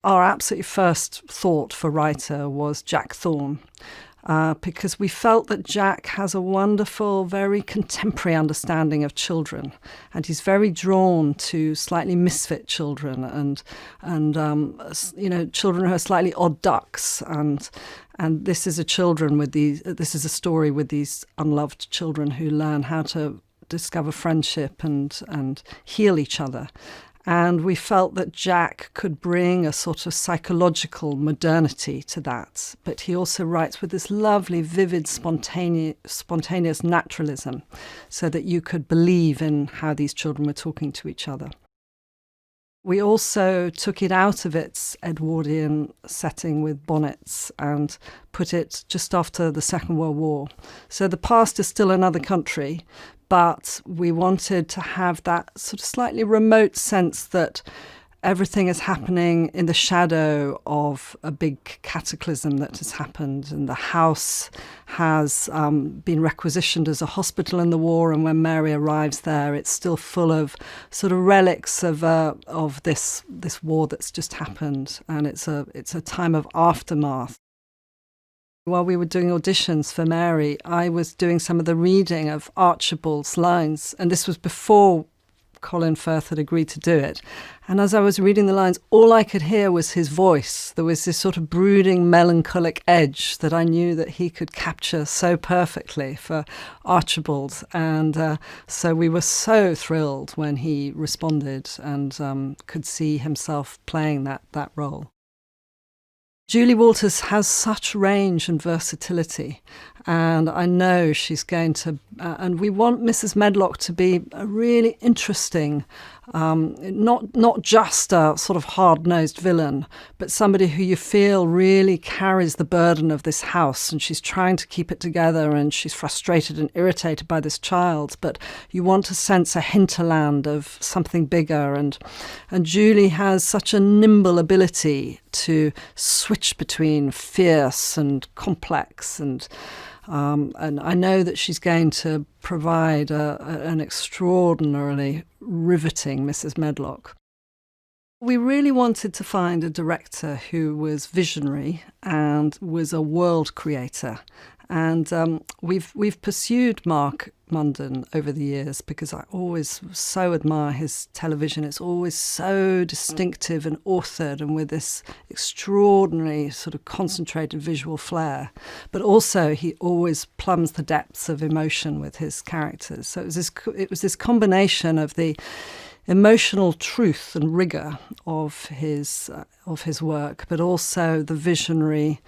our absolutely first thought for writer was Jack Thorne. Because we felt that Jack has a wonderful, very contemporary understanding of children, and he's very drawn to slightly misfit children and children who are slightly odd ducks, and this is a story with these unloved children who learn how to discover friendship and heal each other. And we felt that Jack could bring a sort of psychological modernity to that. But he also writes with this lovely, vivid, spontaneous naturalism, so that you could believe in how these children were talking to each other. We also took it out of its Edwardian setting with bonnets and put it just after the Second World War. So the past is still another country, but we wanted to have that sort of slightly remote sense that everything is happening in the shadow of a big cataclysm that has happened, and the house has been requisitioned as a hospital in the war, and when Mary arrives there, it's still full of sort of relics of this war that's just happened, and it's a time of aftermath. While we were doing auditions for Mary, I was doing some of the reading of Archibald's lines, and this was before Colin Firth had agreed to do it. And as I was reading the lines, all I could hear was his voice. There was this sort of brooding, melancholic edge that I knew that he could capture so perfectly for Archibald. And so we were so thrilled when he responded and could see himself playing that role. Julie Walters has such range and versatility, and I know she's going to, and we want Mrs. Medlock to be a really interesting, not just a sort of hard-nosed villain, but somebody who you feel really carries the burden of this house, and she's trying to keep it together, and she's frustrated and irritated by this child, but you want to sense a hinterland of something bigger, and Julie has such a nimble ability to switch between fierce and complex, and I know that she's going to provide an extraordinarily riveting Mrs. Medlock. We really wanted to find a director who was visionary and was a world creator. And we've pursued Mark Munden over the years because I always so admire his television. It's always so distinctive and authored and with this extraordinary sort of concentrated visual flair. But also he always plumbs the depths of emotion with his characters. So it was this combination of the emotional truth and rigour of his work, but also the visionary,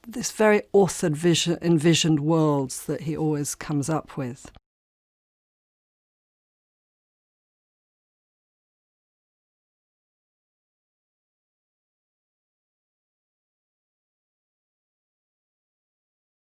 this very authored envisioned worlds that he always comes up with.